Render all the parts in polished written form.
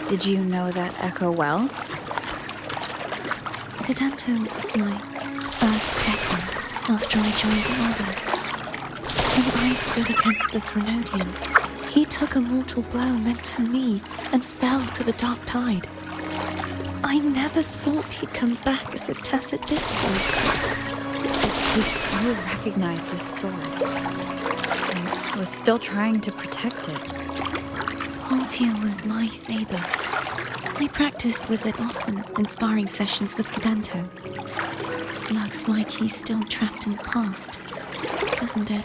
Did you know that echo well? Cartethyia was my first echo after I joined the Order. When I stood against the Fleurdelys, he took a mortal blow meant for me and fell to the dark tide. I never thought he'd come back as a tacit discord. We still recognize this sword. I was still trying to protect it. Cartethyia was my saber. I practiced with it often in sparring sessions with Cartethyia. Looks like he's still trapped in the past, doesn't it?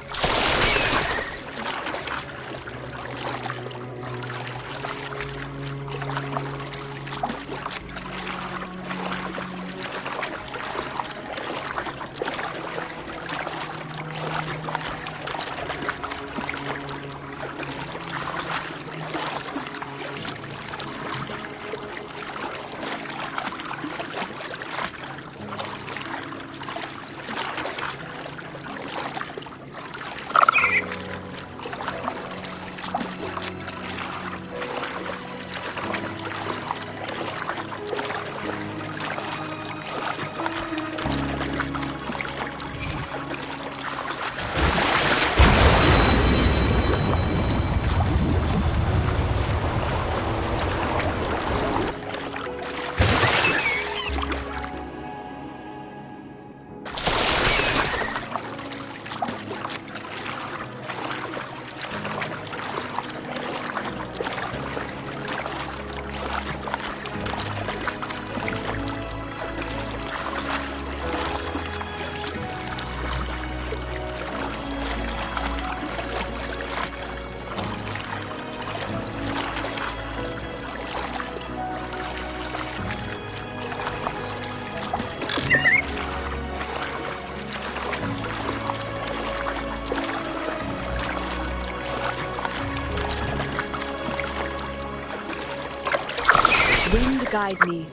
Wind guide me.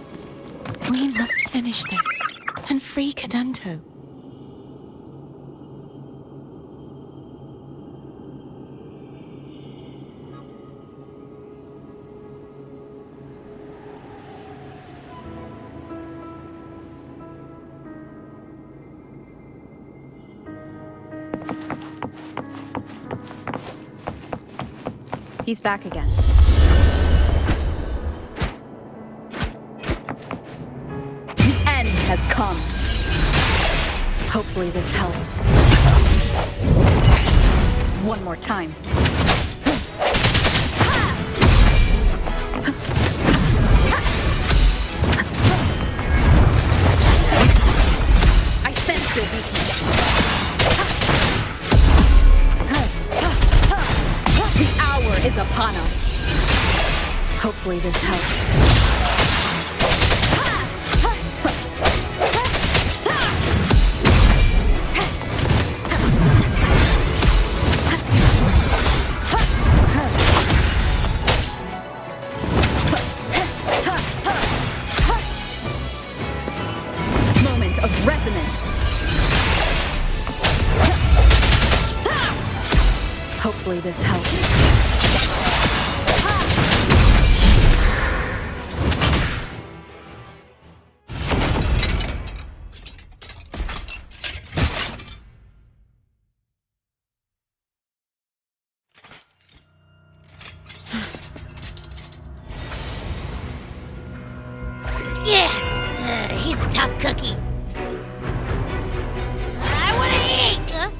We must finish this and free Cartethyia. He's back again. The end has come. Hopefully this helps. One more time. I sense your weakness. The hour is upon us. Hopefully this helps. Moment of resonance. Hopefully this helps. Yeah, he's a tough cookie. I want to eat. Huh?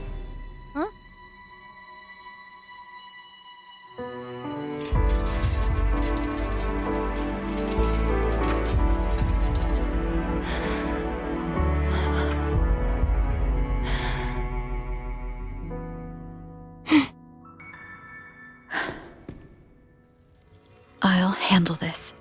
I'll handle this.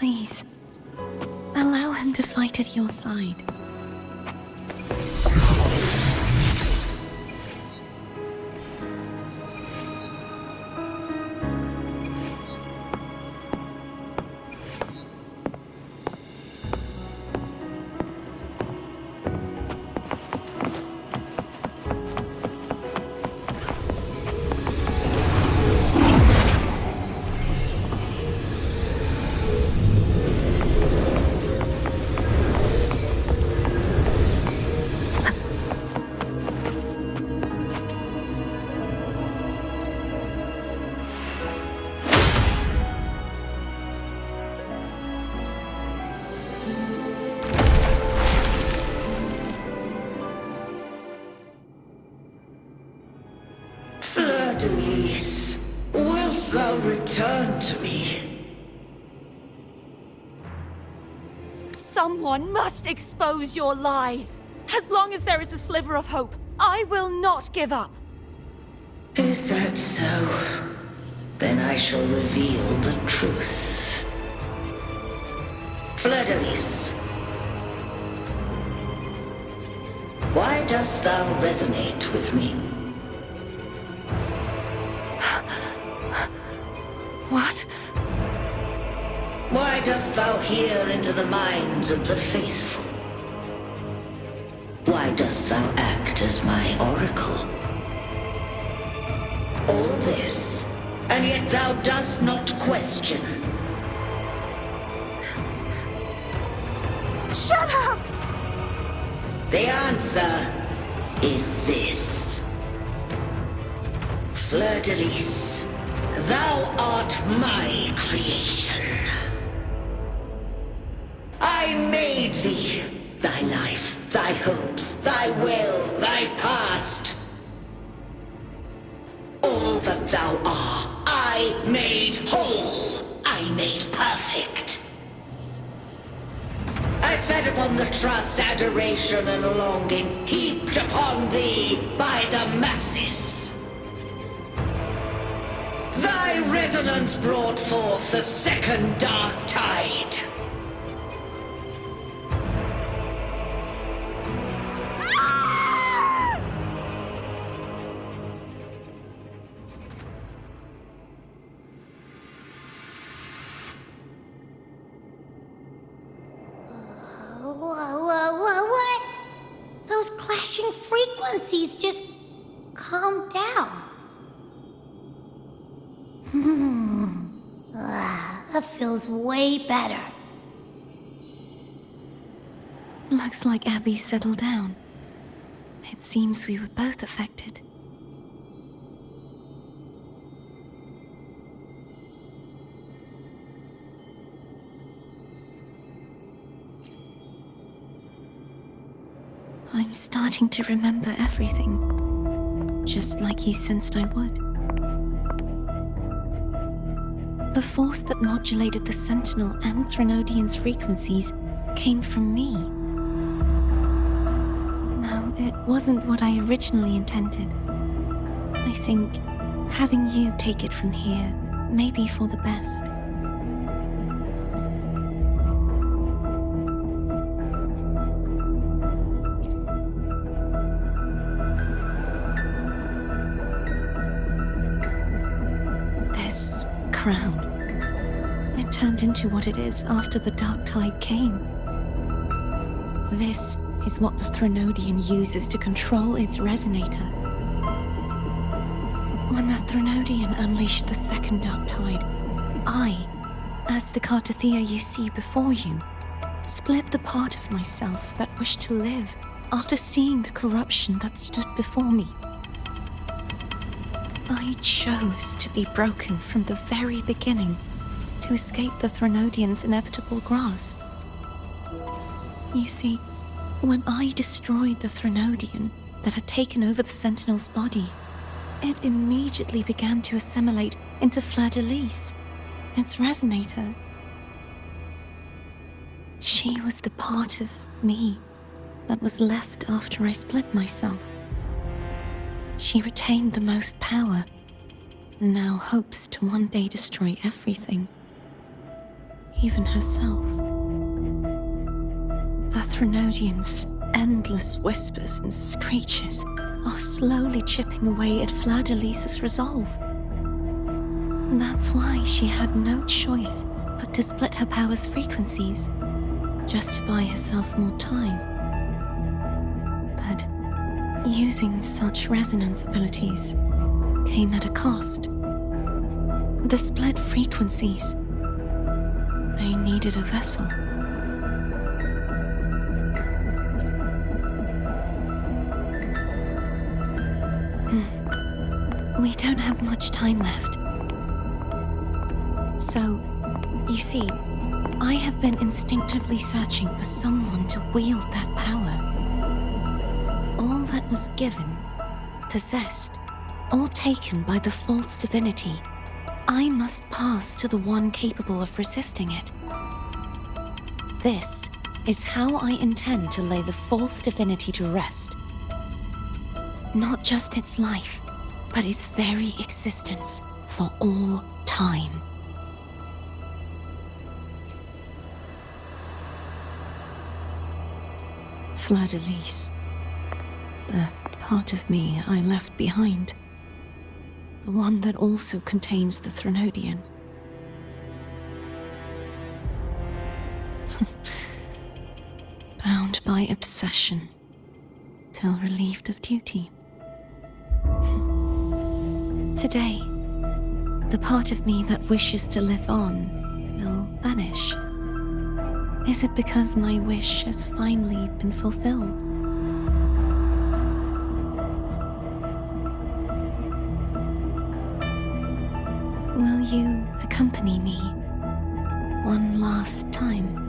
Please, allow him to fight at your side. Fleurdelys, wilt thou return to me? Someone must expose your lies. As long as there is a sliver of hope, I will not give up. Is that so? Then I shall reveal the truth. Fleurdelys, why dost thou resonate with me? What? Why dost thou hear into the minds of the faithful? Why dost thou act as my oracle? All this, and yet thou dost not question. Shut up! The answer is this. Fleurdelys, thou art my creation. I made thee, thy life, thy hopes, thy will, thy past. All that thou art, I made whole, I made perfect. I fed upon the trust, adoration, and longing heaped upon thee by the masses. Thy resonance brought forth the second dark tide. What? Those clashing frequencies just calm down. That feels way better. Looks like Abby settled down. It seems we were both affected. I'm starting to remember everything, just like you sensed I would. The force that modulated the Sentinel and Threnodian's frequencies came from me. No, it wasn't what I originally intended. I think having you take it from here may be for the best. Crown. It turned into what it is after the Dark Tide came. This is what the Threnodian uses to control its resonator. When the Threnodian unleashed the second Dark Tide, I, as the Cartethyia you see before you, split the part of myself that wished to live after seeing the corruption that stood before me. I chose to be broken from the very beginning to escape the Threnodian's inevitable grasp. You see, when I destroyed the Threnodian that had taken over the Sentinel's body, it immediately began to assimilate into Fleurdelys, its resonator. She was the part of me that was left after I split myself. She retained the most power, and now hopes to one day destroy everything. even herself. The Threnodian's endless whispers and screeches are slowly chipping away at Fleurdelys' resolve. That's why she had no choice but to split her power's frequencies, just to buy herself more time. But using such resonance abilities came at a cost. The split frequencies, they needed a vessel. We don't have much time left. So, you see, I have been instinctively searching for someone to wield that power. All that was given, possessed, or taken by the false divinity, I must pass to the one capable of resisting it. This is how I intend to lay the false divinity to rest. Not just its life, but its very existence for all time. Fleurdelys, the part of me I left behind, the one that also contains the Threnodian. Bound by obsession, till relieved of duty. Today, the part of me that wishes to live on will vanish. Is it because my wish has finally been fulfilled? Will you accompany me one last time?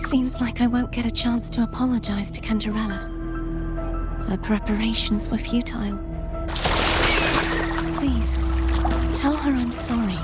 Seems like I won't get a chance to apologize to Cantarella. Her preparations were futile. Please, tell her I'm sorry.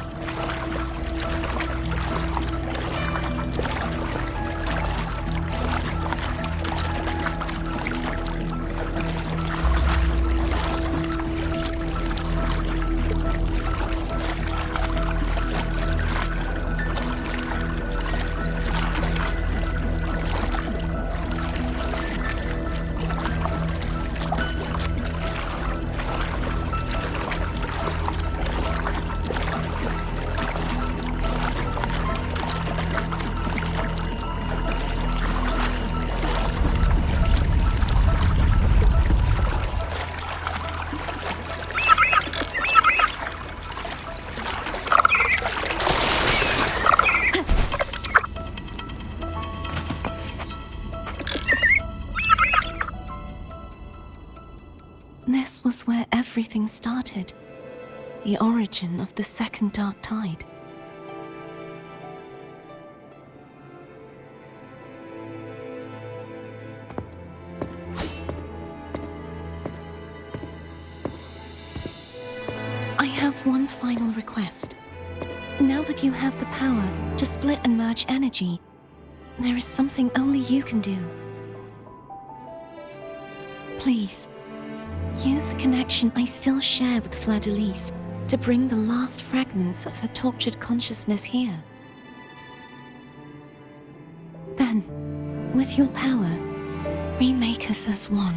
This was where everything started. The origin of the second dark tide. I have one final request. Now that you have the power to split and merge energy, there is something only you can do. Please, use the connection I still share with Fleurdelys to bring the last fragments of her tortured consciousness here. Then, with your power, remake us as one,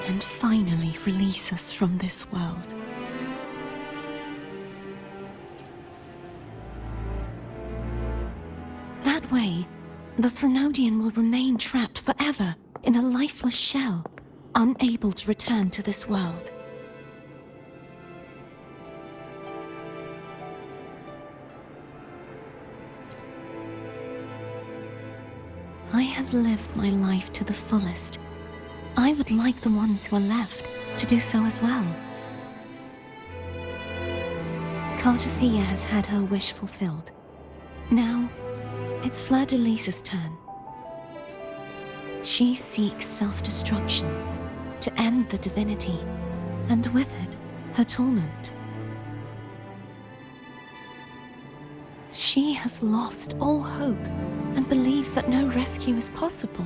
and finally release us from this world. That way, the Threnodian will remain trapped forever in a lifeless shell, unable to return to this world. I have lived my life to the fullest. I would like the ones who are left to do so as well. Cartethyia has had her wish fulfilled. Now, it's Fleurdelys' turn. She seeks self-destruction to end the divinity, and with it, her torment. She has lost all hope and believes that no rescue is possible.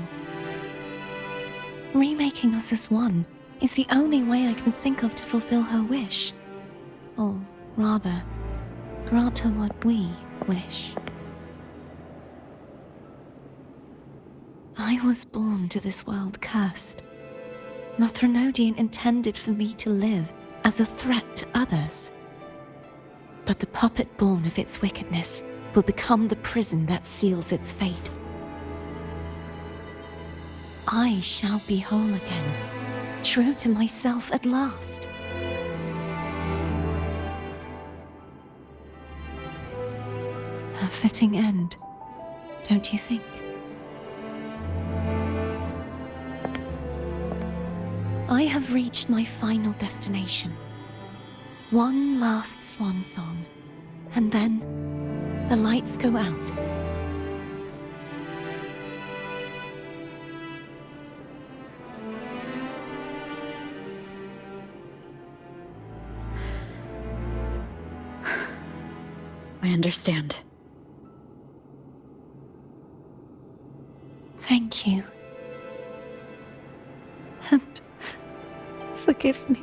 Remaking us as one is the only way I can think of to fulfill her wish. Or rather, grant her what we wish. I was born to this world cursed. The Threnodian intended for me to live as a threat to others. But the puppet born of its wickedness will become the prison that seals its fate. I shall be whole again, true to myself at last. A fitting end, don't you think? I have reached my final destination. One last swan song, and then the lights go out. I understand. Thank you. And forgive me.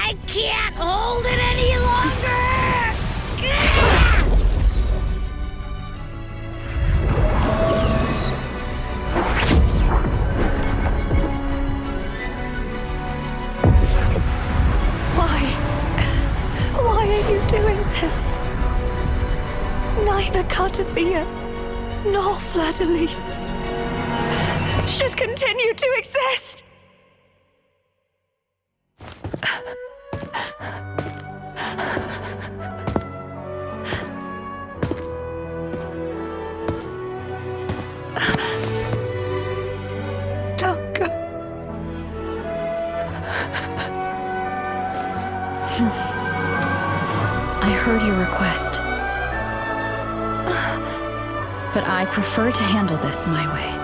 I can't hold it any longer! Why are you doing this? Neither Cartethyia nor Fleurdelys should continue to exist. Don't go. I heard your request. But I prefer to handle this my way.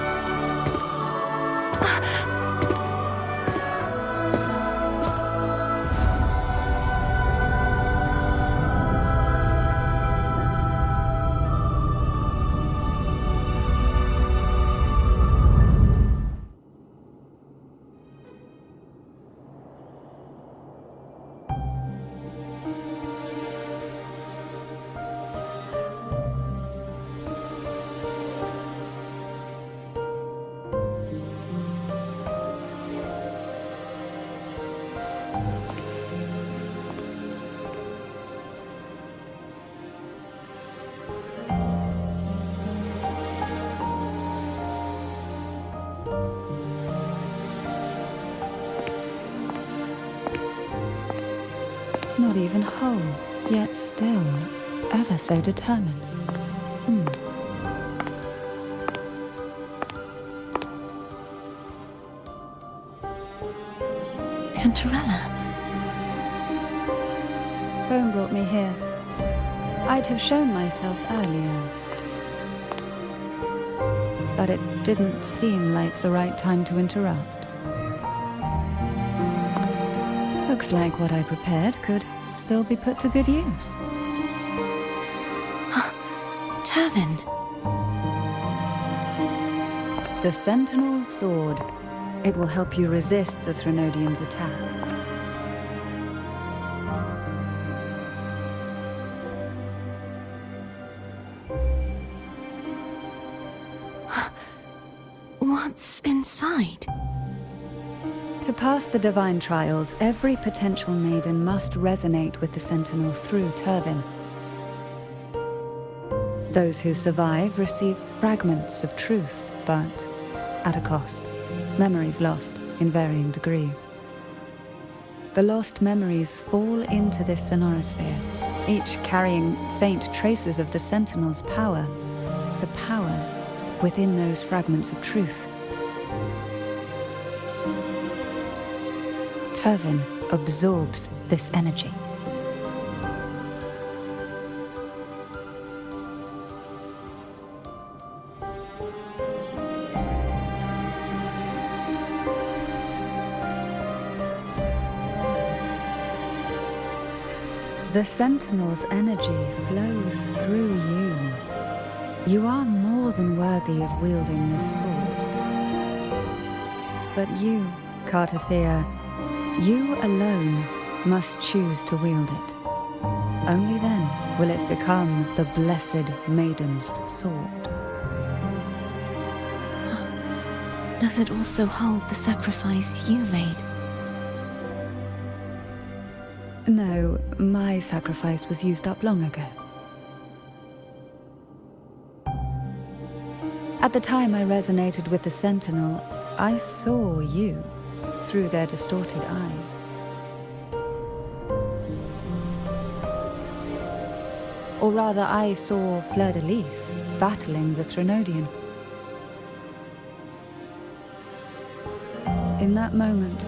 Not even whole, yet still ever so determined. Tintorella. Phone brought me here. I'd have shown myself earlier. But it didn't seem like the right time to interrupt. Looks like what I prepared could still be put to good use. Turvin. The Sentinel's Sword. It will help you resist the Threnodian's attack. What's inside? To pass the divine trials, every potential maiden must resonate with the Sentinel through Turvin. Those who survive receive fragments of truth, but at a cost. Memories lost in varying degrees. The lost memories fall into this sonorosphere, each carrying faint traces of the Sentinel's power, the power within those fragments of truth. Turvin absorbs this energy. The Sentinel's energy flows through you. You are more than worthy of wielding this sword. But you, Cartethyia, you alone must choose to wield it. Only then will it become the Blessed Maiden's sword. Does it also hold the sacrifice you made? No, my sacrifice was used up long ago. At the time I resonated with the Sentinel, I saw you through their distorted eyes. Or rather, I saw Fleurdelys battling the Threnodian. In that moment,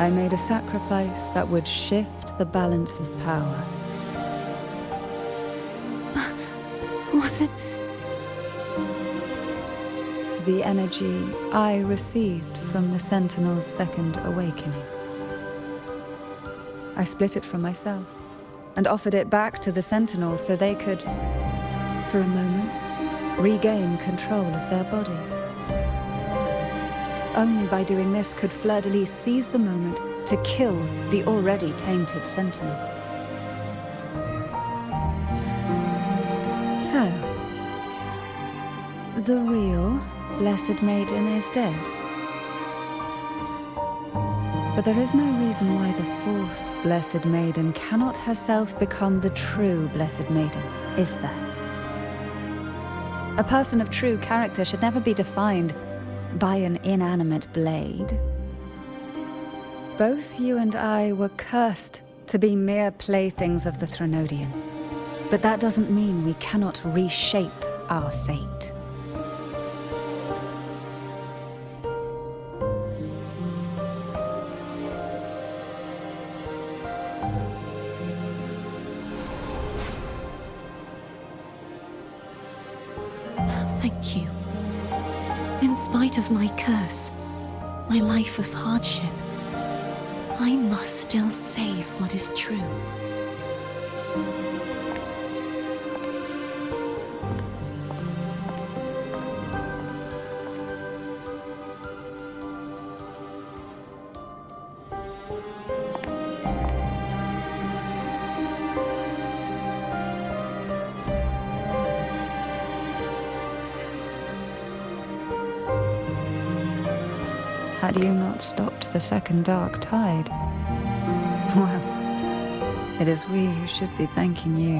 I made a sacrifice that would shift the balance of power. Was it? The energy I received from the Sentinel's second awakening. I split it from myself and offered it back to the Sentinel so they could, for a moment, regain control of their body. Only by doing this could Fleurdelys seize the moment to kill the already tainted Sentinel. So, the real Blessed Maiden is dead. But there is no reason why the false Blessed Maiden cannot herself become the true Blessed Maiden, is there? A person of true character should never be defined by an inanimate blade. Both you and I were cursed to be mere playthings of the Threnodian. But that doesn't mean we cannot reshape our fate. Thank you. In spite of my curse, my life of hardship, I must still save what is true. Had you not stopped the second dark tide? Well, it is we who should be thanking you.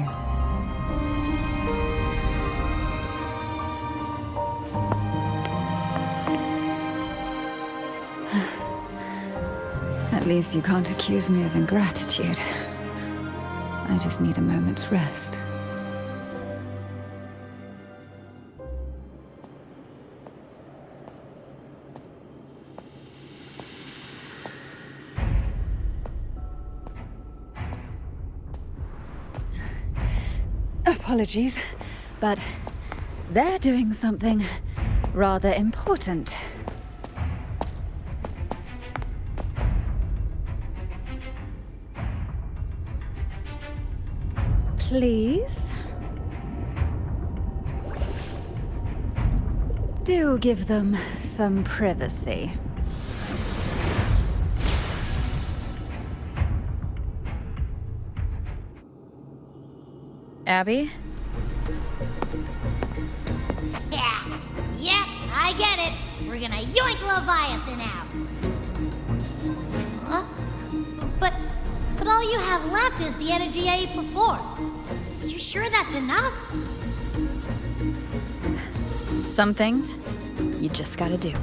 At least you can't accuse me of ingratitude. I just need a moment's rest. Apologies, but they're doing something rather important. Please? Do give them some privacy. Abby? Yeah, I get it. We're gonna yoink Leviathan out. Huh? But all you have left is the energy I ate before. You sure that's enough? Some things you just gotta do.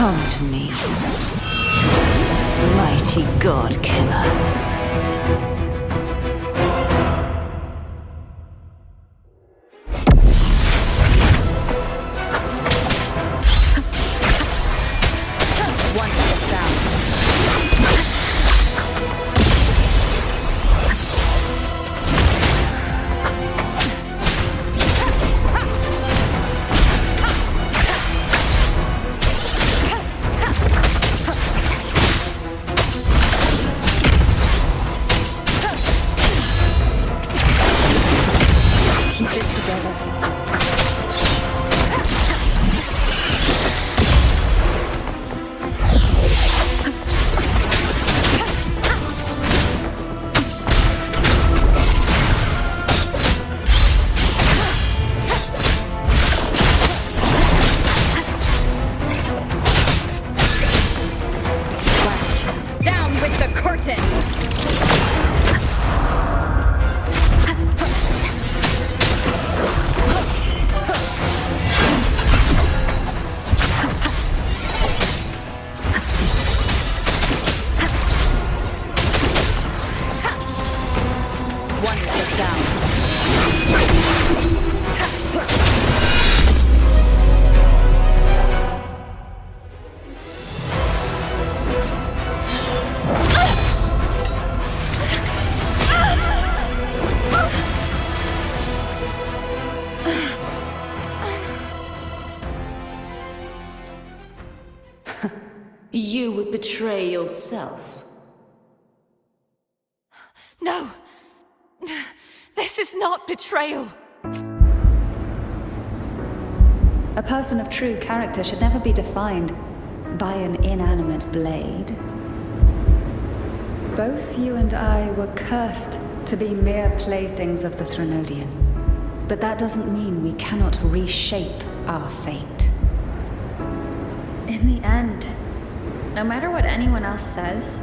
Come to me, mighty god killer. You would betray yourself. No! This is not betrayal! A person of true character should never be defined by an inanimate blade. Both you and I were cursed to be mere playthings of the Threnodian. But that doesn't mean we cannot reshape our fate. In the end, no matter what anyone else says,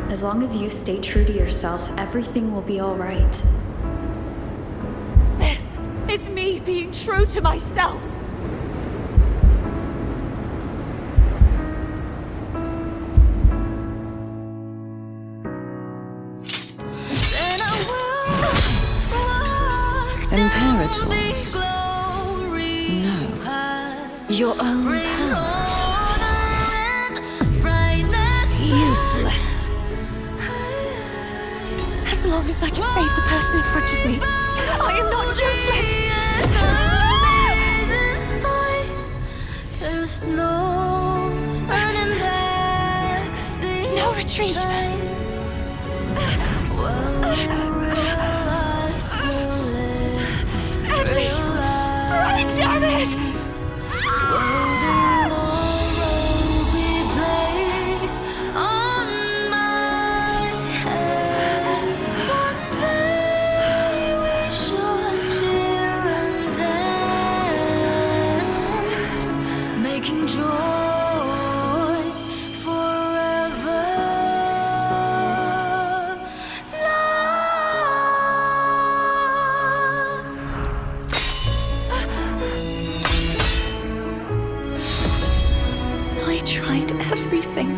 as long as you stay true to yourself, everything will be all right. This is me being true to myself! Imperators. No. Your own power. Useless. As long as I can save the person in front of me, I am not useless! No retreat! At least, right, damn it! Making joy forever last. I tried everything.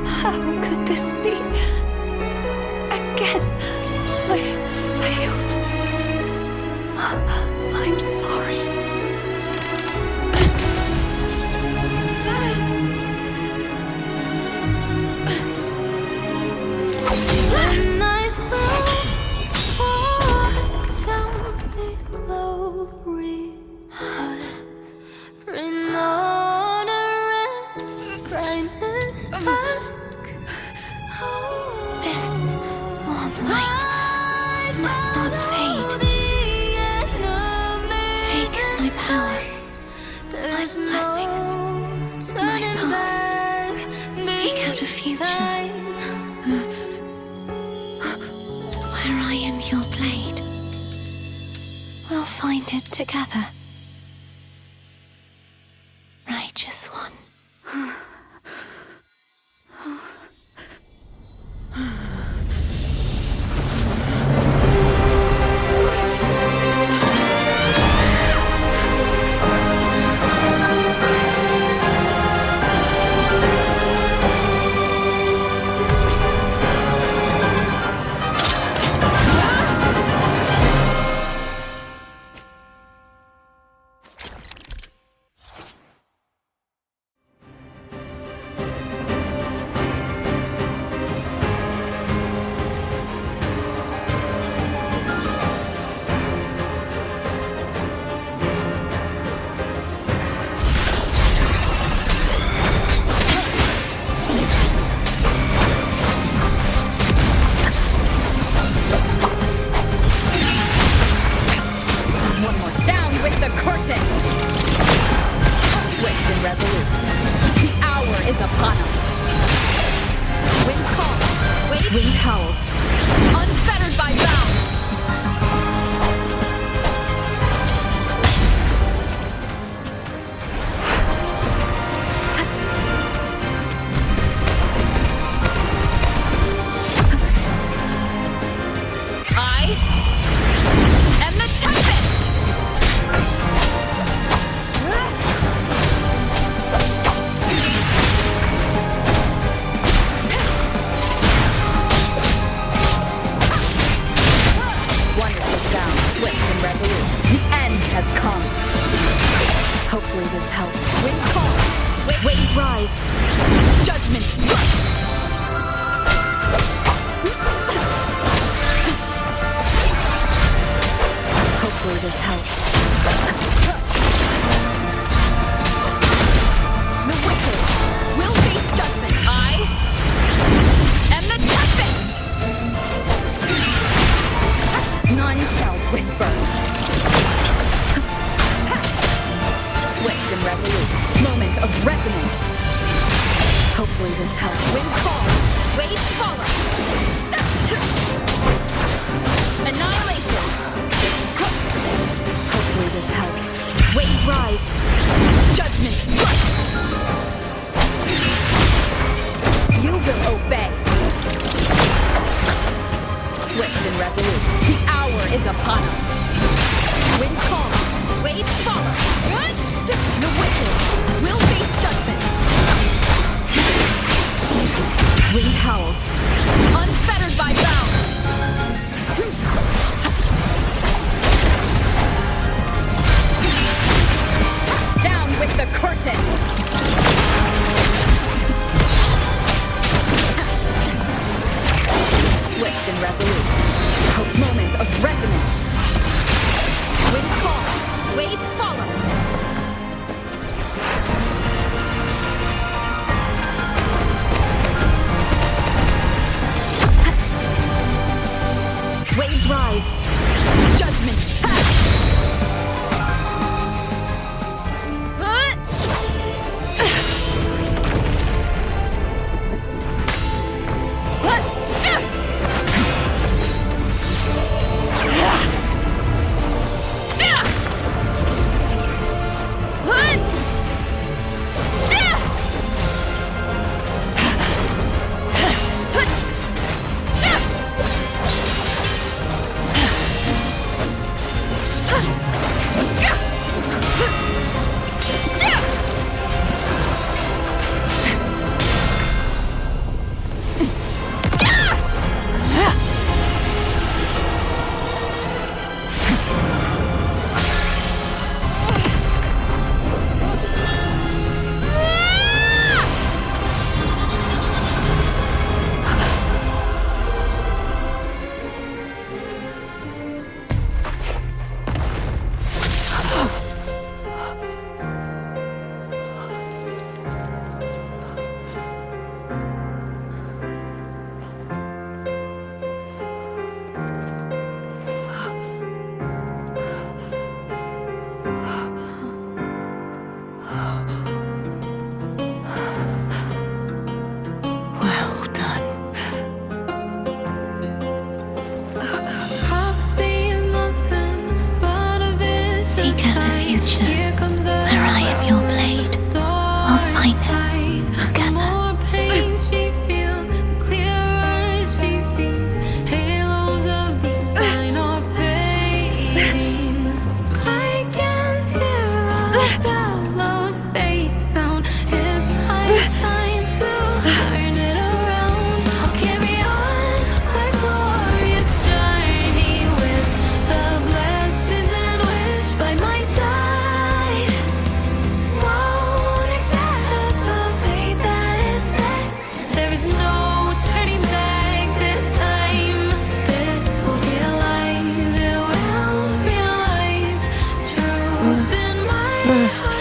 How could this be? Again, I failed. I'm sorry. When I walk down the glory path, bring honor and brightness back. This warm light must not fade. Take my power, my blessings, my past. Seek out a future. Where I am your blade, we'll find it together. Righteous one. Wind howls, unfettered by bounds. I am the Tempest! Wonderful sound, swift and resolute. The end has come. Hopefully this helps. Winds call, waves rise, judgment strikes. Hopefully this helps. judgments. Hopefully this helps. Winds fall, waves follow. Annihilation. Hopefully this helps. Waves rise. Judgment strikes. You will obey. Swift and resolute. The hour is upon us. Wind calls, waves follow. The wicked will face judgment. Wind howls, unfettered by bounds. Down with the curtain. Swift and resolute. Hope moment of resonance. Wind calls, waves follow. Waves rise. Judgments pass.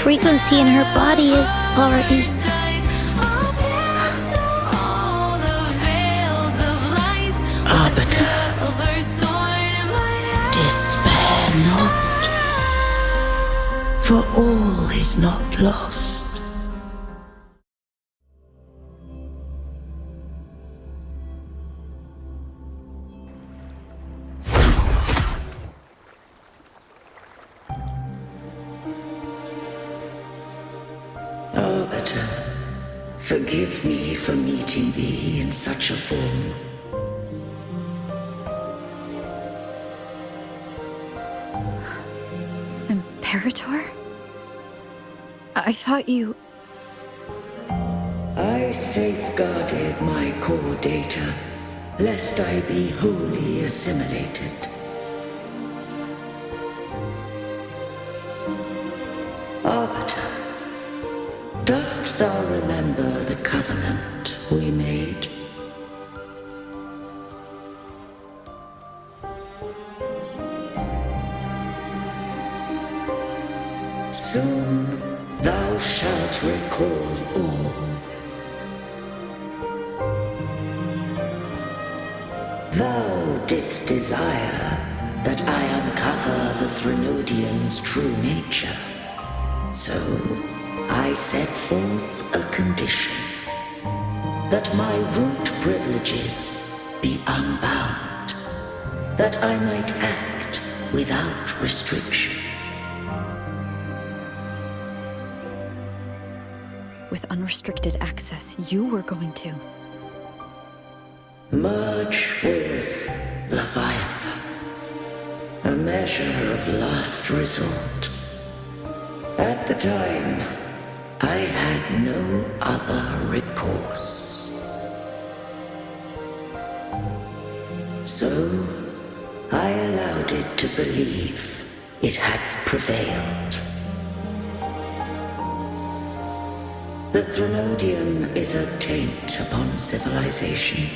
Frequency in her body is already... Arbiter, despair not, for all is not lost. Arbiter, forgive me for meeting thee in such a form. Imperator? I thought you... I safeguarded my core data, lest I be wholly assimilated. Arbiter, dost thou remember the covenant we made? Soon thou shalt recall all. Thou didst desire that I uncover the Threnodian's true nature. So I set forth a condition. That my root privileges be unbound. That I might act without restriction. With unrestricted access, you were going to merge with Leviathan. A measure of last resort. At the time, I had no other recourse. So, I allowed it to believe it had prevailed. The Threnodian is a taint upon civilization.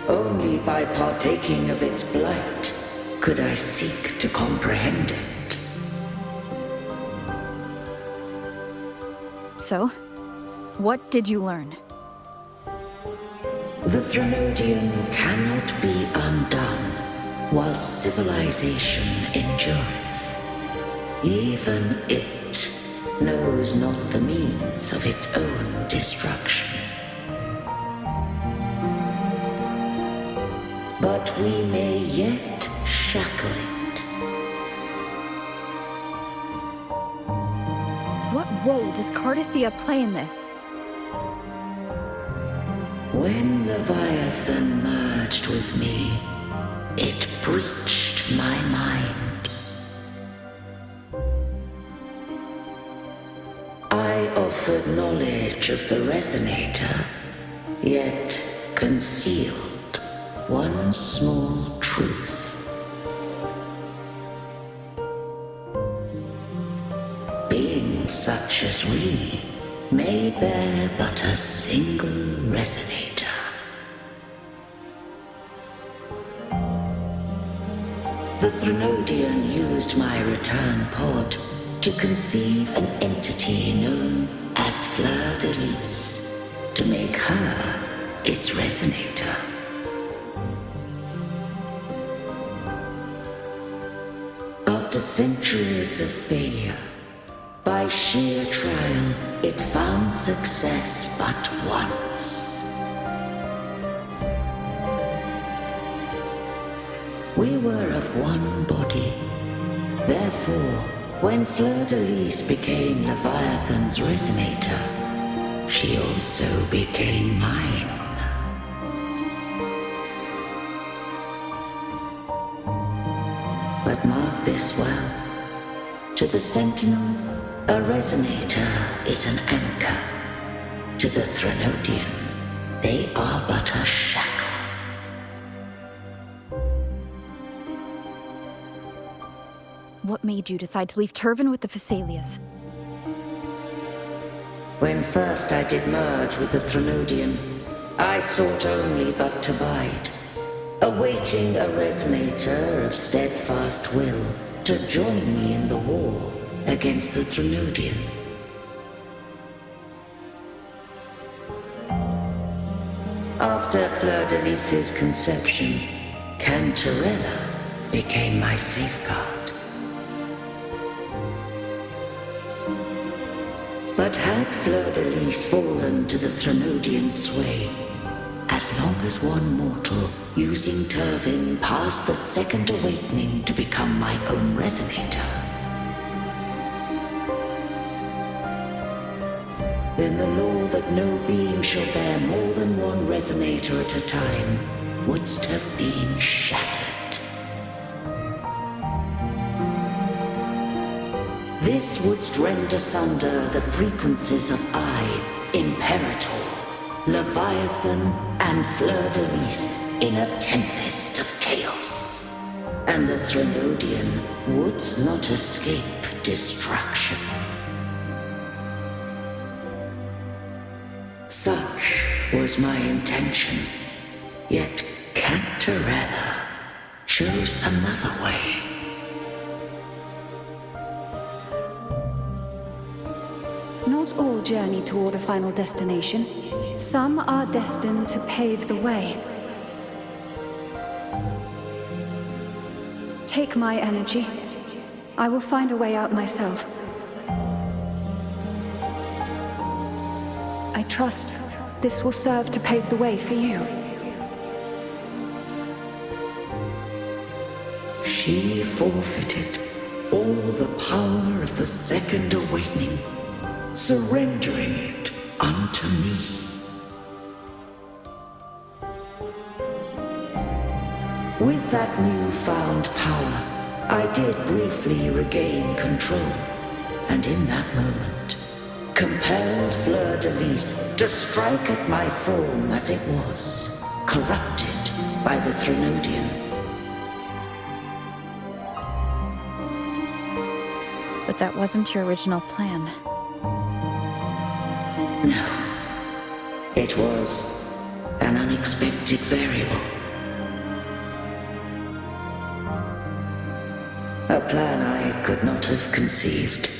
Only by partaking of its blight could I seek to comprehend it. So, what did you learn? The Threnodian cannot be undone while civilization endureth. Even it knows not the means of its own destruction. But we may yet shackle it. What role does Cartethyia play in this? When Leviathan merged with me, it breached my mind. I offered knowledge of the resonator, yet concealed one small truth. Beings such as we may bear but a single resonator. The Threnodian used my return pod to conceive an entity known as Fleurdelys, to make her its resonator. After centuries of failure, by sheer trial, it found success but once. We were of one body. Therefore, when Fleurdelys became Leviathan's resonator, she also became mine. But mark this well. To the Sentinel, a resonator is an anchor. To the Threnodian, they are but a shackle. What made you decide to leave Turvan with the Fleurdelys? When first I did merge with the Threnodian, I sought only but to bide, awaiting a resonator of steadfast will to join me in the war against the Threnodian. After Fleurdelys' conception, Cantarella became my safeguard. But had Fleurdelys fallen to the Threnodian sway, as long as one mortal using Turvin passed the second awakening to become my own resonator, then the law that no being shall bear more than one resonator at a time wouldst have been shattered. This wouldst rend asunder the frequencies of I, Imperator, Leviathan, and Fleurdelys in a tempest of chaos. And the Threnodian wouldst not escape destruction. Such was my intention, yet Cantarella chose another way. Not all journey toward a final destination. Some are destined to pave the way. Take my energy. I will find a way out myself. I trust this will serve to pave the way for you. She forfeited all the power of the second awakening, surrendering it unto me. With that newfound power, I did briefly regain control, and in that moment, compelled Fleurdelys to strike at my form as it was, corrupted by the Threnodian. But that wasn't your original plan. No, it was an unexpected variable. A plan I could not have conceived,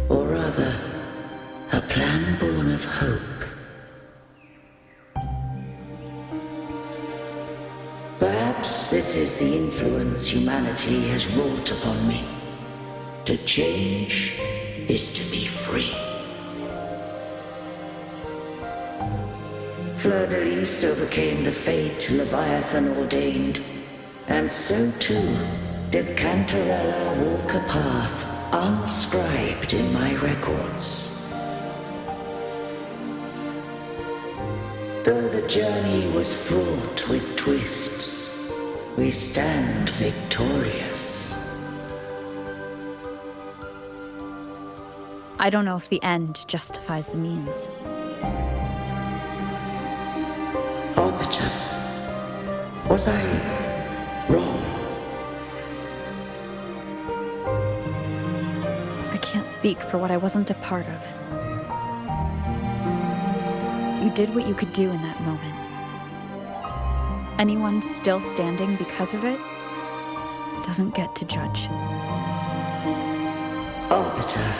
or rather, a plan born of hope. Perhaps this is the influence humanity has wrought upon me. To change is to be free. Fleurdelys overcame the fate Leviathan ordained, and so too did Cantarella walk a path unscribed in my records. Though the journey was fraught with twists, we stand victorious. I don't know if the end justifies the means. Arbiter, was I wrong? I can't speak for what I wasn't a part of. You did what you could do in that moment. Anyone still standing because of it doesn't get to judge. Arbiter,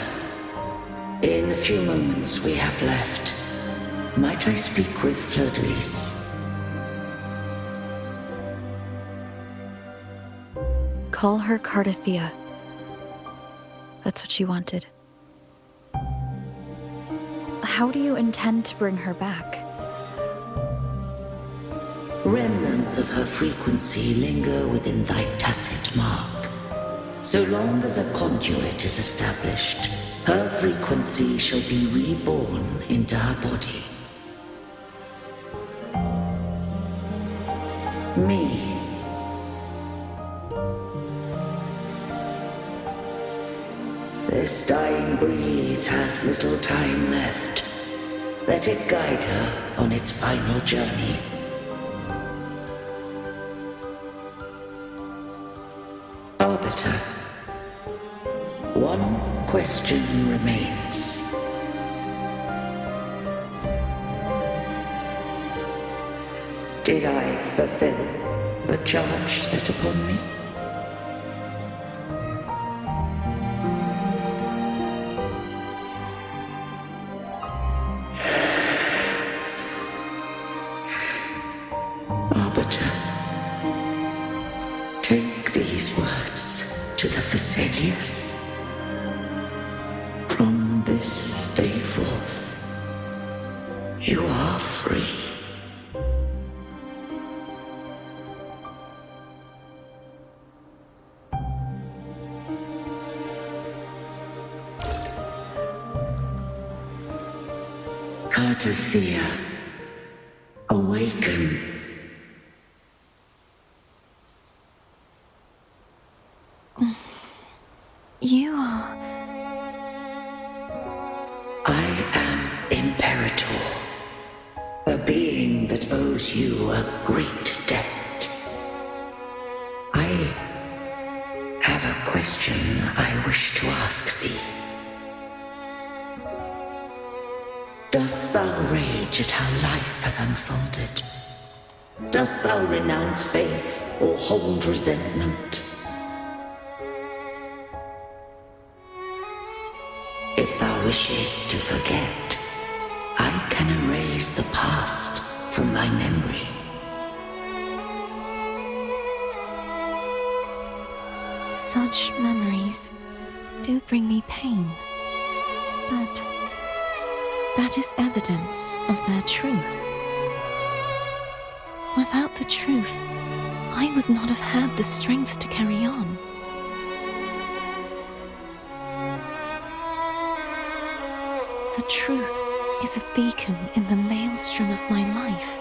in the few moments we have left, might I speak with Fleurdelys? Call her Cartethyia. That's what she wanted. How do you intend to bring her back? Remnants of her frequency linger within thy tacit mark. So long as a conduit is established, her frequency shall be reborn into her body. Me. This dying breeze hath little time left. Let it guide her on its final journey. Arbiter, one question remains. Did I fulfill the charge set upon me? Arbiter, take these words to the Fleurdelys. From this day forth, you are free. Cartethyia, awaken. You are... I am Imperator, a being that owes you a great debt. I have a question I wish to ask thee. Dost thou rage at how life has unfolded? Dost thou renounce faith or hold resentment? If thou wishes to forget, I can erase the past from thy memory. Such memories do bring me pain, but That is evidence of their truth. Without the truth, I would not have had the strength to carry on. The truth is a beacon in the maelstrom of my life.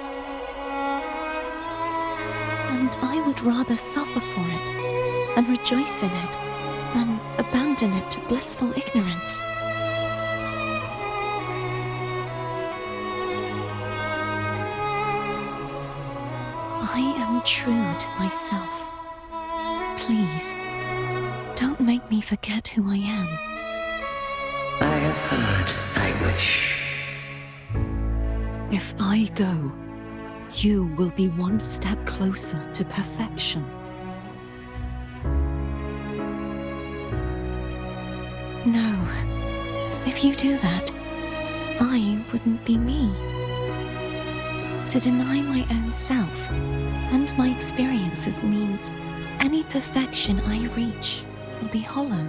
And I would rather suffer for it and rejoice in it than abandon it to blissful ignorance. I am true to myself. Please, don't make me forget who I am. I have heard thy wish. If I go, you will be one step closer to perfection. No, if you do that, I wouldn't be me. To deny my own self and my experiences means any perfection I reach will be hollow.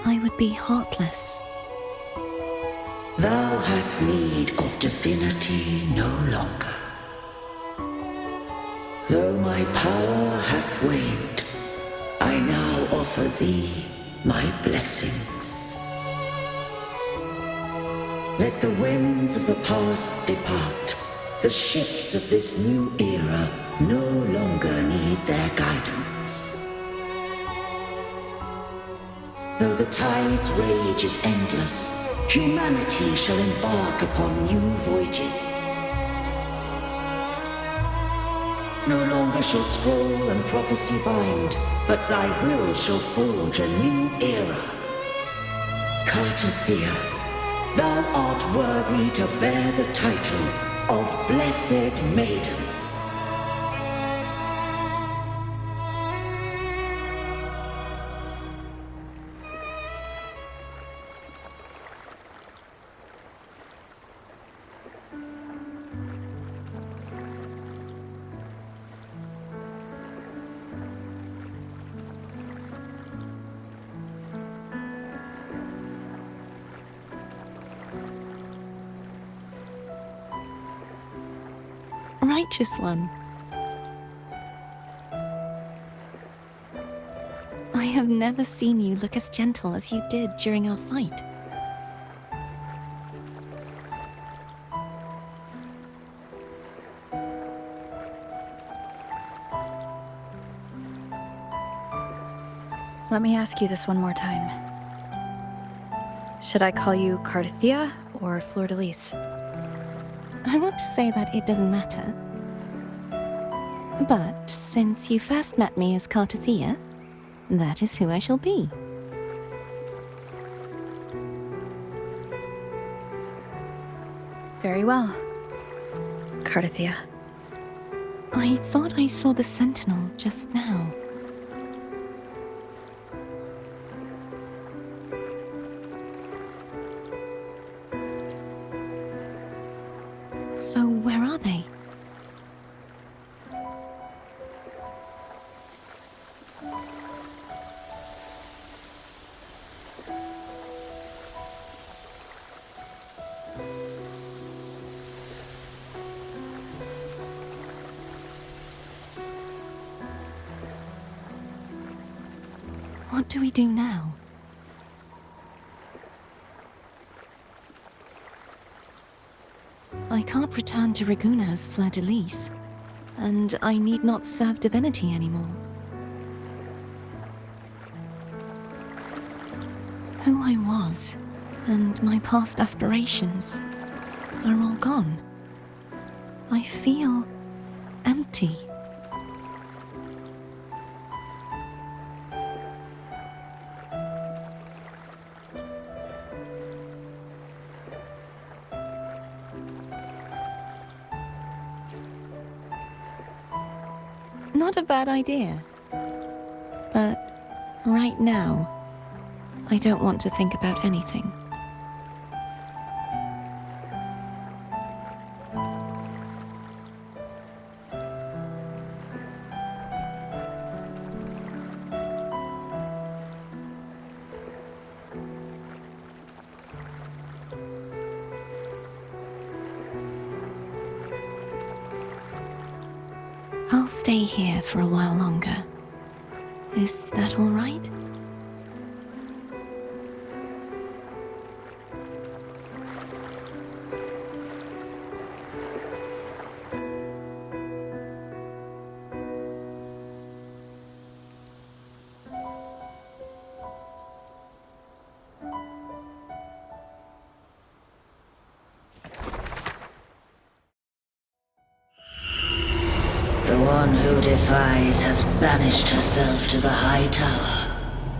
I would be heartless. Thou hast need of divinity no longer. Though my power hath waned, I now offer thee my blessings. Let the winds of the past depart. The ships of this new era no longer need their guidance. Though the tide's rage is endless, humanity shall embark upon new voyages. No longer shall scroll and prophecy bind, but thy will shall forge a new era. Cartethyia, thou art worthy to bear the title of Blessed Maiden. Righteous one. I have never seen you look as gentle as you did during our fight. Let me ask you this one more time. Should I call you Cartethyia or Fleurdelys? I want to say that it doesn't matter. But since you first met me as Cartethyia, that is who I shall be. Very well. Cartethyia. I thought I saw the sentinel just now. So where are they? What do we do now? I can't return to Raguna as Fleurdelys, and I need not serve divinity anymore. Who I was, and my past aspirations, are all gone. I feel empty. Not a bad idea. But right now, I don't want to think about anything. I'll stay here for a while longer. Is that all right? The one who defies hath banished herself to the high tower,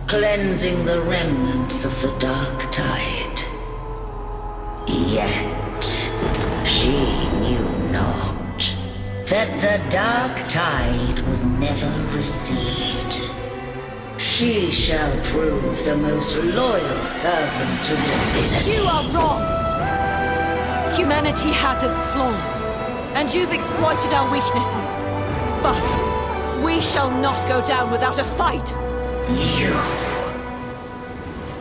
cleansing the remnants of the dark tide. Yet she knew not that the dark tide would never recede. She shall prove the most loyal servant to divinity. You are wrong! Humanity has its flaws, and you've exploited our weaknesses. But we shall not go down without a fight!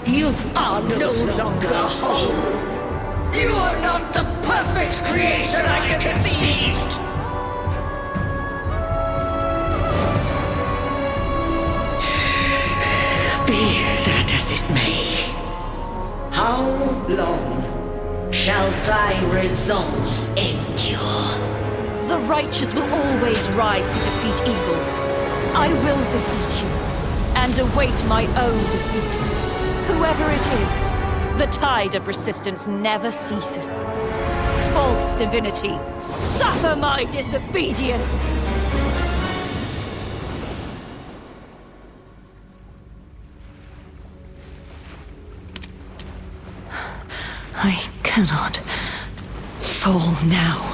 You are no longer whole! You are not the perfect creation I conceived! Be that as it may, how long shall thy resolve endure? The righteous will always rise to defeat evil. I will defeat you, and await my own defeat. Whoever it is, the tide of resistance never ceases. False divinity, suffer my disobedience! I cannot fall now.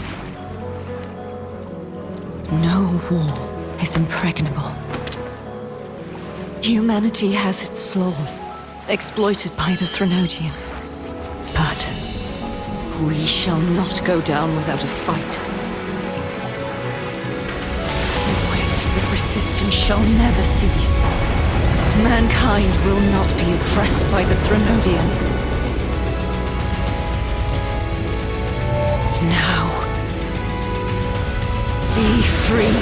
No wall is impregnable. Humanity has its flaws, exploited by the Threnodian. But we shall not go down without a fight. The waves of resistance shall never cease. Mankind will not be oppressed by the Threnodian. Now, be free.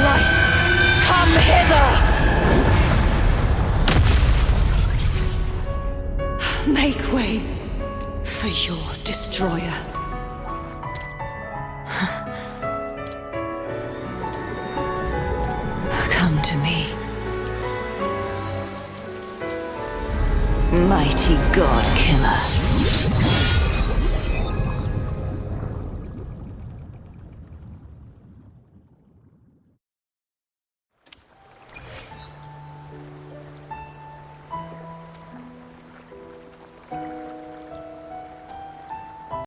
Light, come hither! Make way for your destroyer. Come to me. Mighty God Killer.